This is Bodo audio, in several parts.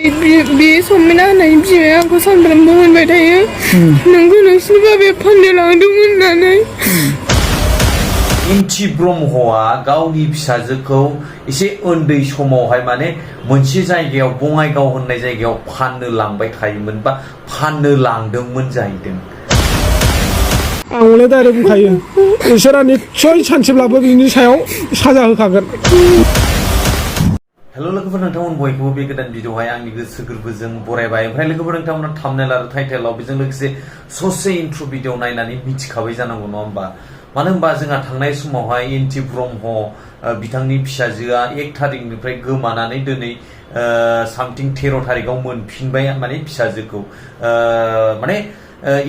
बे समायना होननाय बिमाया आंखौ सानफ्रामबो होनबाय थायो नोंखौ नोंसिनि बाबाया फाननो लांदोंमोन होननानै इन्थि ब्रह्मआ गावनि फिसाजोखौ एसे उन्दै समावहाय माने मोनसे जायगायाव बङाइगाव होननाय जायगायाव फाननो लांबाय थायोमोन बा फाननो लांदोंमोन जाहैदों। आं हले डाइरेक्ट बुंखायो इसोरा निस्सय सानसेब्लाबो बिनि सायाव साजा होखागोन। हेल' लोगोफोर, नोंथांमोन बयखौबो बे गोदान भिडिअ'आवहाय आंनि गोसो गोरबोजों बरायबाय। ओमफ्राय लोगोफोर, नोंथांमोना थाम्बनेल आरो टाइटेलाव बेजों लोगोसे ससे इन्ट्र' भिडिअ नायनानै मिथिखाबाय जानांगौ, नङा होमबा? मानो होनबा जोंहा थांनाय समावहाय इन्थि ब्रह्म बिथांनि फिसाजोआ 1 थारिखनिफ्राय गोमानानै दिनै सामथिं 13 थारिखआव मोनफिनबाय माने फिसाजोखौ। माने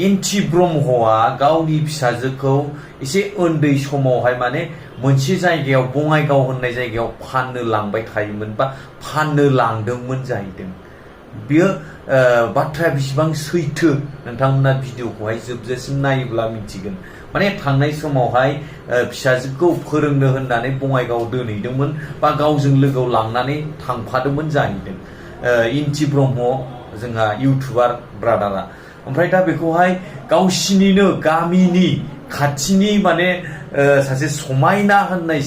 इन्थि ब्रह्मआ गावनि फिसाजोखौ एसे उन्दै समावहाय माने मोनसे जायगायाव बङाइगाव होननाय जायगायाव फाननो लांबाय थायोमोन बा फाननो लांदोंमोन जाहैदों। बियो बाथ्राया बेसेबां सैथो नोंथांमोना भिडिअखौहाय जोबजासिम नायोब्ला मिथिगोन। माने थांनाय समावहाय फिसाजोखौ फोरोंनो होननानै बङाइगाव दोनहैदोंमोन बा गावजों लोगोआव लांनानै थांफादोंमोन जाहैदों इन्थि ब्रह्म, जोंहा इउटुबार ब्रादारा। ओमफ्राय दा बेखौहाय गावसिनिनो गामिनि खाथिनि माने सासे समायना होननाय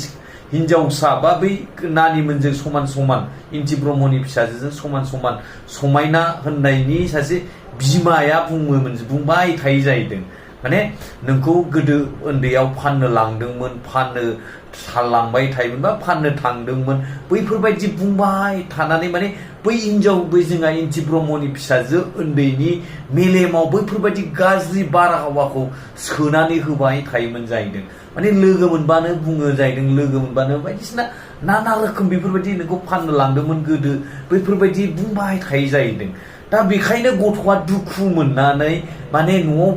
हिनजावसा बा बै नानिमोनजों समान समान इन्थि ब्रह्मनि फिसाजोजों समान समान समायना होननायनि सासे बिमाया बुंबाय थायो जाहैदों। माने नोंखौ गोदो उन्दैयाव फाननो लांदोंमोन, फाननो लांबाय थायोमोन बा फाननो थांदोंमोन, बैफोरबायदि बुंबाय थानानै माने बै हिनजाव, बै जोंहा इन्थि ब्रह्मनि फिसाजो उन्दैनि मेलेमाव बैफोरबायदि गाज्रि बारहावाखौ सोनानै होबाय थायोमोन जाहैदों। माने लोगो मोनबानो बुङो जाहैदों, लोगो मोनबानो बायदिसिना नाना रोखोम बेफोरबायदि नोंखौ फाननो लांदोंमोन गोदो, बैफोरबायदि बुंबाय थायो जाहैदों। दा बेखायनो गथ'आ दुखु मोननानै माने न'आव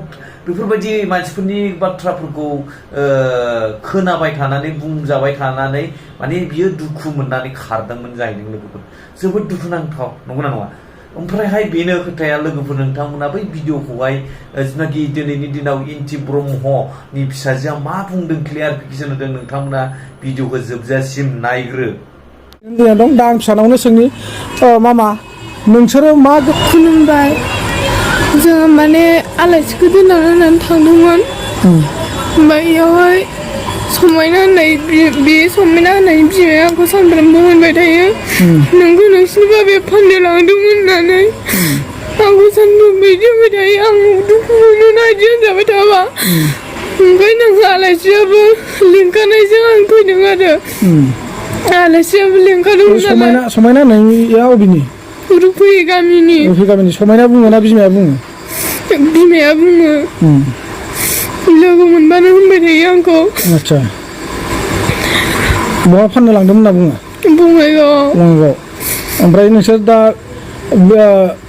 बेफोरबायदि मानसिफोरनि बाथ्राफोरखौ खोनाबाय थानानै बुंजाबाय थानानै माने बियो दुखु मोननानै खारदोंमोन जाहैदों। लोगोफोर, जोबोद दुखुनांथाव, नंगौना नङा? ओमफ्रायहाय बेनो खोथाया लोगोफोर, नोंथांमोना बै भिडिअखौहाय जिनाखि दिनैनि दिनाव इन्थि ब्रह्मनि फिसाजोआ मा बुंदों, क्लियारिफिकेसन होदों, नोंथांमोना भिडिअखौ जोबजासिम नायग्रो। दं दा आं फिसानावनो सोंनि, मामा नोंसोरो मा खुलुमबाय। जोङो माने आलासिखौ दोनलांनो होननानै थांदोंमोन। ओमफ्राय बेयावहाय समायना होननाय बे समायना होननाय बिमाया आंखौ सानफ्रामबो होनबाय थायो नोंखौ नोंसिनि बाबाया फाननो लांदोंमोन होननानै। आंखौ सानफ्रामबो बिदि होनबाय थायो। आं दुखु मोनो बिदि होनजाबाय थाबा। ओमफ्राय नोंहा आलासियाबो लिंखानायजों आं फैदों आरो आलासियाबो लिंखादोंमोन नालाय। समायना नोंनिया अबेनि? रुफै गामिनि। रुफै गामिनि। समायना बुङो ना बिमाया बुङो? बिमाया बुङो। लोगो मोनबानो होनबाय थायो आंखौ। आच्छा, बहा फाननो लांदोंमोन होनना बुङो? बङाइगाव। ओमफ्राय नोंसोर दा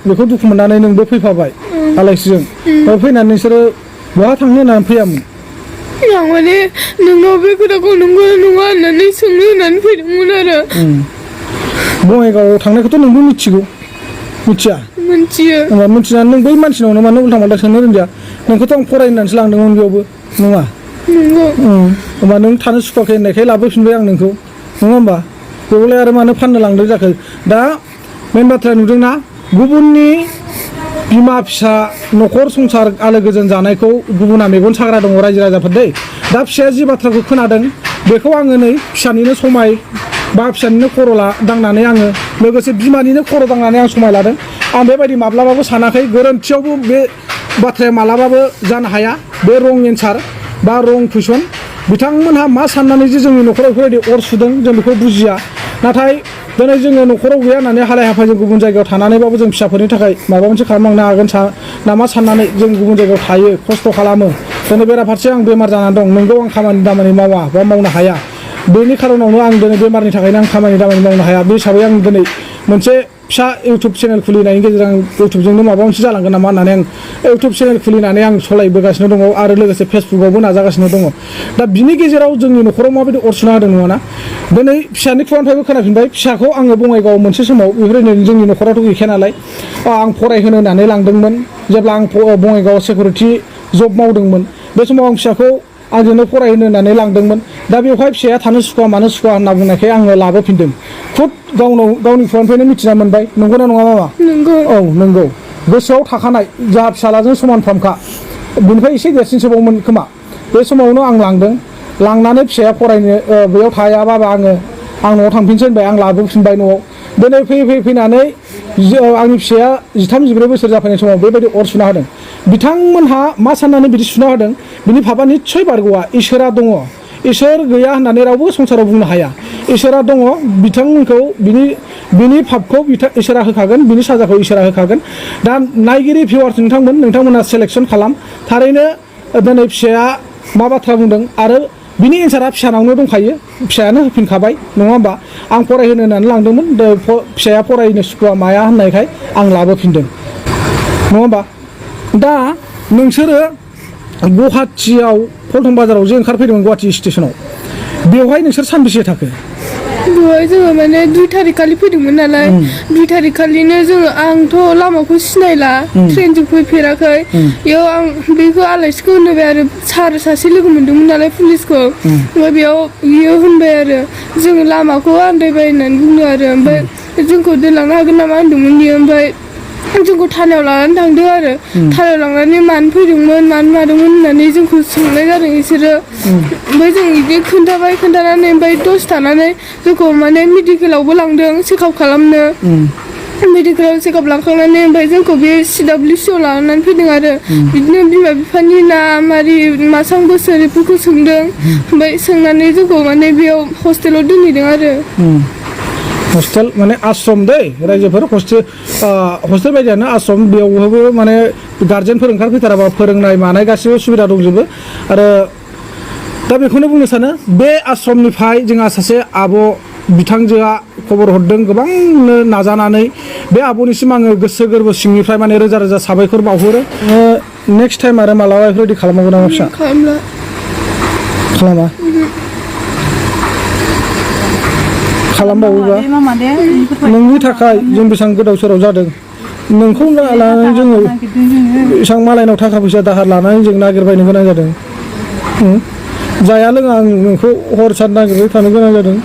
बेखौ दुखु मोननानै नोंबो फैफाबाय आलासिजों। ओमफ्राय फैनानै नोंसोरो बहा थांनो होननानै फैयामोन? आं माने नोंनाव बे खोथाखौ नंगौ नङा होननानै सोंनो होननानै फैदोंमोन आरो। बङाइगावआव थांनायखौथ' नोंबो मिथिगौ, मिथिया? मिथियो। होनबा मिथिनानै नों बै मानसिनावनो मानो उल्था फाल्था सोंनो रोंदिया? नोंखौथ' आं फरायनानैसो लांदोंमोन बेयावबो, नङा? नंगौ। होमबा नों थानो सुखुवाखै होननायखाय लाबोफिनबाय आं नोंखौ, नङा होमबा? बेवलाय आरो मानो फाननो लांदों जाखो? दा मेन बाथ्राया नुदोंना, गुबुननि बिमा फिसा न'खर संसार आलो गोजोन जानायखौ गुबुना मेगन साग्रा दङ रायजो राजाफोर दै। दा फिसाया जि बाथ्राखौ खोनादों बेखौ आङो नै फिसानिनो समाय बा फिसानिनो खर' दांनानै आङो लोगोसे बिमानिनो खर' दांनानै आं समाय लादों। आं बेबायदि माब्लाबाबो सानाखै, गोरोन्थियावबो बे बाथ्राया मालाबाबो जानो हाया। बे रं एन्सार बा रं कुइसन। बिथांमोनहा मा साननानै जे जोंनि न'खराव बेफोरबायदि अर सुदों जों बेखौ बुजिया। नाथाय दिनै जोङो न'खराव गैया होननानै हालाय हाफाय जों गुबुन जायगायाव थानानैबाबो जों फिसाफोरनि थाखाय माबा मोनसे खालामलांनो हागोन नामा साननानै जों गुबुन जायगायाव थायो, खस्थ' खालामो। दिनै बेराफारसे आं बेमार जानानै दं, नोंगौ आं खामानि दामानि मावा बा मावनो हाया। बेनि खारनावनो आं दिनै बेमारनि थाखायनो आं खामानि दामानि मावनो हाया। बे हिसाबै आं दिनै मोनसे फिसा इउटुब चेनेल खुलिनायनि गेजेरजों इउटुबजोंनो माबा मोनसे जालांगोन नामा होननानै आं इउटुब चेनेल खुलिनानै आं सालायबोगासिनो दङ आरो लोगोसे फेसबुकआवबो नाजागासिनो दङ। दा बिनि गेजेराव जोंनि न'खराव माबायदि अर सुना होदों नङाना? दिनै फिसानि खुगानिफ्रायबो खोनाफिनबाय, फिसाखौ आङो बङाइगावआव मोनसे समाव बेफोरबायदिनो जोंनि न'खरावथ' गैखाया नालाय आं फरायहोनो होननानै लांदोंमोन। जेब्ला आं बङाइगावआव सिकिउरिटि जब मावदोंमोन बे समाव आं फिसाखौ आंजोंनो फरायहोनो होननानै लांदोंमोन दा बेवहाय फिसाया थानो सुखुवा मानो सुखुवा होनना बुंनायखाय आङो लाबोफिनदों खुद गावनि खुगानिफ्रायनो मिथिना मोनबाय नंगौना नङा मामा नंगौ औ नंगौ गोसोआव थाखानाय जा फिसालाजों समानफ्रामखा बिनिफ्राय एसे देरसिनसोबावमोन खोमा बे समावनो आं लांदों लांनानै फिसाया फरायनो बेयाव थायाबाबा आङो आं न'आव थांफिनसै होनबाय आं लाबोफिनबाय न'आव दिनै फैनानै आंनि फिसाया 13-14 बोसोर जाफैनाय समाव बेबायदि अर सुना होदों बिथांमोनहा मा साननानै बिदि सुना होदों बिनि भाबा निस्सय बारग'आ इसोरा दङ इसोर गैया होननानै रावबो संसाराव बुंनो हाया इसोरा दङ बिथांमोनखौ बिनि भाबखौ इसोरा होखागोन बिनि साजाखौ इसोरा होखागोन दा नायगिरि भिउवार्स नोंथांमोना सेलेक्सन खालाम थारैनो दिनै फिसाया मा बाथ्रा बुंदों आरो बिनि एन्सारा फिसानावनो दंखायो फिसायानो होफिनखाबाय नङा होमबा आं फरायहोनो होननानै लांदोंमोन फिसाया फरायनो सुखुवा माया होननायखाय आं लाबोफिनदों नङा होमबा दा नोंसोरो गुवाहाटियाव पल्टन बाजाराव जे ओंखारफैदोंमोन गुवाहाटि स्टेसनाव बेवहाय नोंसोर सानबेसे थाखो बेवहाय जोङो माने 2 थारिख खालि फैदोंमोन नालाय 2 थारिख खालिनो जोङो आंथ' लामाखौ सिनायला ट्रेनजों फैफेराखै बेयाव आं बेखौ आलासिखौ होनबाय आरो सार सासे लोगो मोन्दोंमोन नालाय पुलिसखौ ओमफ्राय बियो होनबाय आरो जोङो लामाखौ आन्दायबाय होननानै बुंदों आरो ओमफ्राय जोंखौ दोनलांनो हागोन नामा होनदोंमोन बियो ओमफ्राय जोंखौ थानायाव लानानै थांदों आरो थानायाव लांनानै मानो फैदोंमोन मानो मादोंमोन होननानै जोंखौ सोंनाय जादों बिसोरो ओमफ्राय जों बिदि खोन्थानानै ओमफ्राय दसे थानानै जोंखौ माने मेडिकेलावबो लांदों चेकआप खालामनो मेडिकेलाव चेकआप लांखांनानै ओमफ्राय जोंखौ बे CWCआव लानानै फैदों आरो बिदिनो बिमा बिफानि नाम आरि मासां बोसोर बेफोरखौ सोंदों ओमफ्राय सोंनानै जोंखौ माने बेयाव हस्टेलाव दोनहैदों आरो हस्टेल माने आश्रम दै रायजोफोर हस्टेल बायदियानो आश्रम बेयावबो माने गार्जेनफोर ओंखारफैथाराबा फोरोंनाय मानाय गासिबो सुबिदा दंजोबो आरो दा बेखौनो बुंनो सानो बे आश्रमनिफ्राय जोंहा सासे आब' बिथांजोआ खबर हरदों गोबांनो नाजानानै बे आब'निसिम आङो गोसो गोरबो सिंनिफ्राय माने रोजा रोजा साबायखर बावहरो नेक्स्ट टाइम आरो मालाबा बेफोरबायदि खालामनांगौ नामा फिसा खालामा खालामबावोबा नोंनि थाखाय जों बेसेबां गोदाव सोराव जादों नोंखौ लानानै जोङो बेसेबां मालायनाव थाखा फैसा दाहार लानानै जों नागिरबायनो गोनां जादों जाया लोङा आं नोंखौ हर सान नागिरबाय थानो गोनां जादों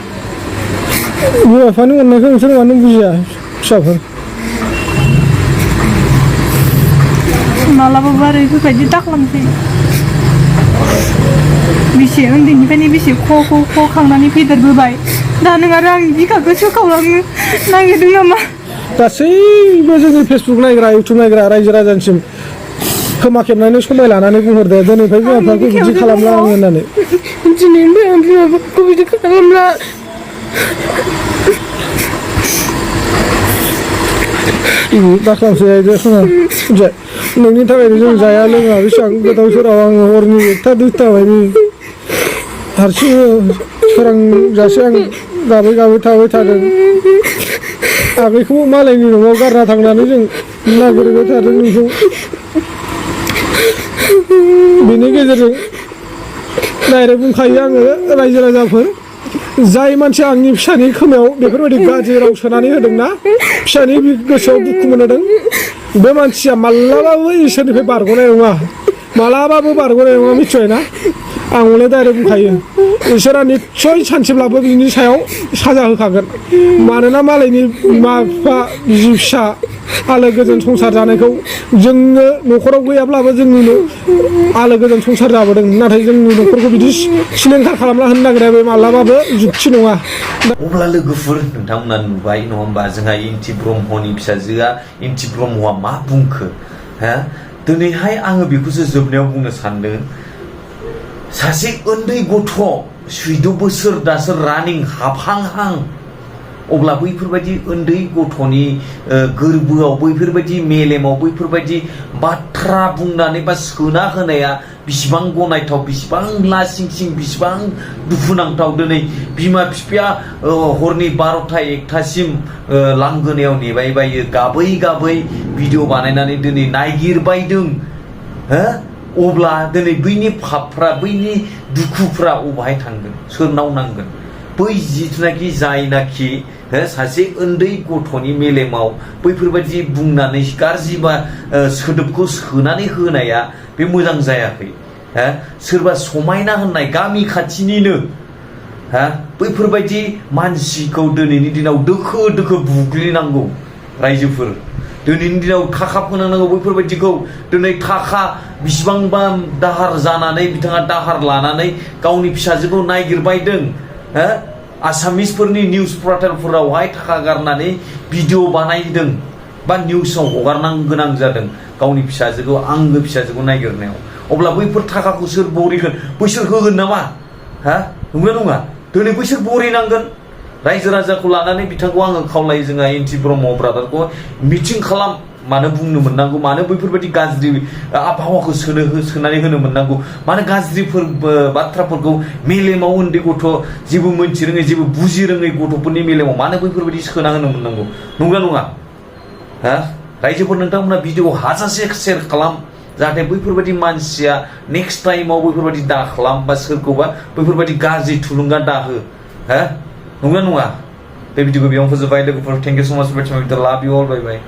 बिमा बिफानि अननायखौ नोंसोर मानो बुजिया फिसाफोर मालाबाबो आरो बेफोरबायदि दाखालामसै बेसे उन्दैनिफ्रायनो बेसे ख' खांनानै फेदेरबोबाय दा नों आरो आंनि बिखाखौ सोखावलांनो नागिरदों नामा गासैबो जोंनि फेसबुक नायग्रा इउटुब नायग्रा रायजो राजानिसिम खोमा खेबनानै समाय लानानै बुंहरदो दिनैनिफ्राय बिमा बिफाखौ बिदि खालामला आं होननानै दिनैनिफ्राय आं बिमा बिफाखौ बिदि खालामला दाखालामसै नोंनि थाखायनो जों जाया लोङा बेसेबां गोदाव सोराव आङो हरनि 1-2 बायदि हारसिं सोरांजासे आं गाबै थाबाय थादों आगैखौबो मालायनि न'आव गारना थांनानै जों नागिरबाय थादों नोंखौ बेनि गेजेरजों डाइरेक्ट बुंखायो आङो रायजो राजाफोर जाय मानसिया आंनि फिसानि खोमायाव बेफोरबायदि गाज्रि राव सोनानै होदोंना फिसानि गोसोआव दुखु मोनहोदों बे मानसिया मालाबाबो इसोरनिफ्राय बारग'नाय नङा मालाबाबो बारग'नाय नङा मिथिबाय ना आं हले डाइरेक्ट बुंखायो इसोरा निस्सय सानसेब्लाबो बिनि सायाव साजा होखागोन मानोना मालायनि बिमा बिफा बिसि फिसा आलो गोजोन संसार जानायखौ जोङो न'खराव गैयाब्लाबो जोंनि आलो गोजोन संसार जाबोदों नाथाय जोंनि न'खरखौ बिदि सिलिंखार खालामना होनो नागिरा बे मालाबाबो जुक्ति नङा अब्ला लोगोफोर नोंथांमोना नुबाय नङा होमबा जोंहा इन्थि ब्रह्मनि फिसाजोआ इन्थि ब्रह्मआ मा बुंखो हा दिनैहाय आङो बेखौसो जोबनायाव बुंनो सानदों सासे उन्दै गथ' 14 बोसोर दासो रानिं हाबहांहां अब्ला बैफोरबायदि उन्दै गथ'नि गोरबोआव बैफोरबायदि मेलेमाव बैफोरबायदि बाथ्रा बुंनानै बा सोना होनाया बिसिबां गनायथाव बिसिबां लासिं बिसिबां दुखुनांथाव दिनै बिमा बिफाया हरनि 12-1थासिम लांगोनायाव नेबाय बायो गाबै भिडिअ बानायनानै दिनै नायगिरबायदों हो अब्ला दिनै बैनि पापफ्रा बैनि दुखुफ्रा अबाहाय थांगोन सोरनाव नांगोन बै जिथुनाखि जायनाखि सासे उन्दै गथ'नि मेलेमाव बैफोरबायदि बुंनानै गाज्रि बा सोदोबखौ सोनानै होनाया बे मोजां जायाखै हा सोरबा समायना होननाय गामि खाथिनिनो हा बैफोरबायदि मानसिखौ दिनैनि दिनाव दोखो दोखो बुग्लिनांगौ रायजोफोर दिनैनि दिनाव थाखा फोनांनांगौ बैफोरबायदिखौ दिनै थाखा बिसिबांबा दाहार जानानै बिथाङा दाहार लानानै गावनि फिसाजोखौ नागिरबायदों हा आसामिसफोरनि निउस पर्टेलफोरावहाय थाखा गारनानै भिडिअ बानायदों बा निउसाव हगारनांगौ गोनां जादों गावनि फिसाजोखौ आंगो फिसाजोखौ नागिरनायाव अब्ला बैफोर थाखाखौ सोर बरिगोन बैसोर होगोन नामा हा नंगौना नङा दिनै बैसोर बरिनांगोन रायजो राजाखौ लानानै बिथांखौ आङो खावलायो जोंहा एनटि ब्रह्म ब्रादारखौ मिटिं खालाम मानो बुंनो मोननांगौ मानो बैफोरबायदि गाज्रि आबहावाखौ सोनानै होनो मोननांगौ मानो गाज्रिफोर बाथ्राफोरखौ मेलेमाव उन्दै गथ' जेबो मोनथि रोङै जेबो बुजि रोङै गथ'फोरनि मेलेमाव मानो बैफोरबायदि सोना होनो मोननांगौ नंगौना नङा हा रायजोफोर नोंथांमोना भिडिअ हाजासे शेयार खालाम जाहाथे बैफोरबायदि मानसिया नेक्स्ट टाइमाव बैफोरबायदि दा खालाम बा सोरखौबा बैफोरबायदि गाज्रि थुलुंगा दाहो हा नंगौना नङा बे भिडिअखौ बेयावनो फोजोबबाय लोगोफोर थेंक इउ सो माच फर वाचिं लाभ इउ अल बाय बाय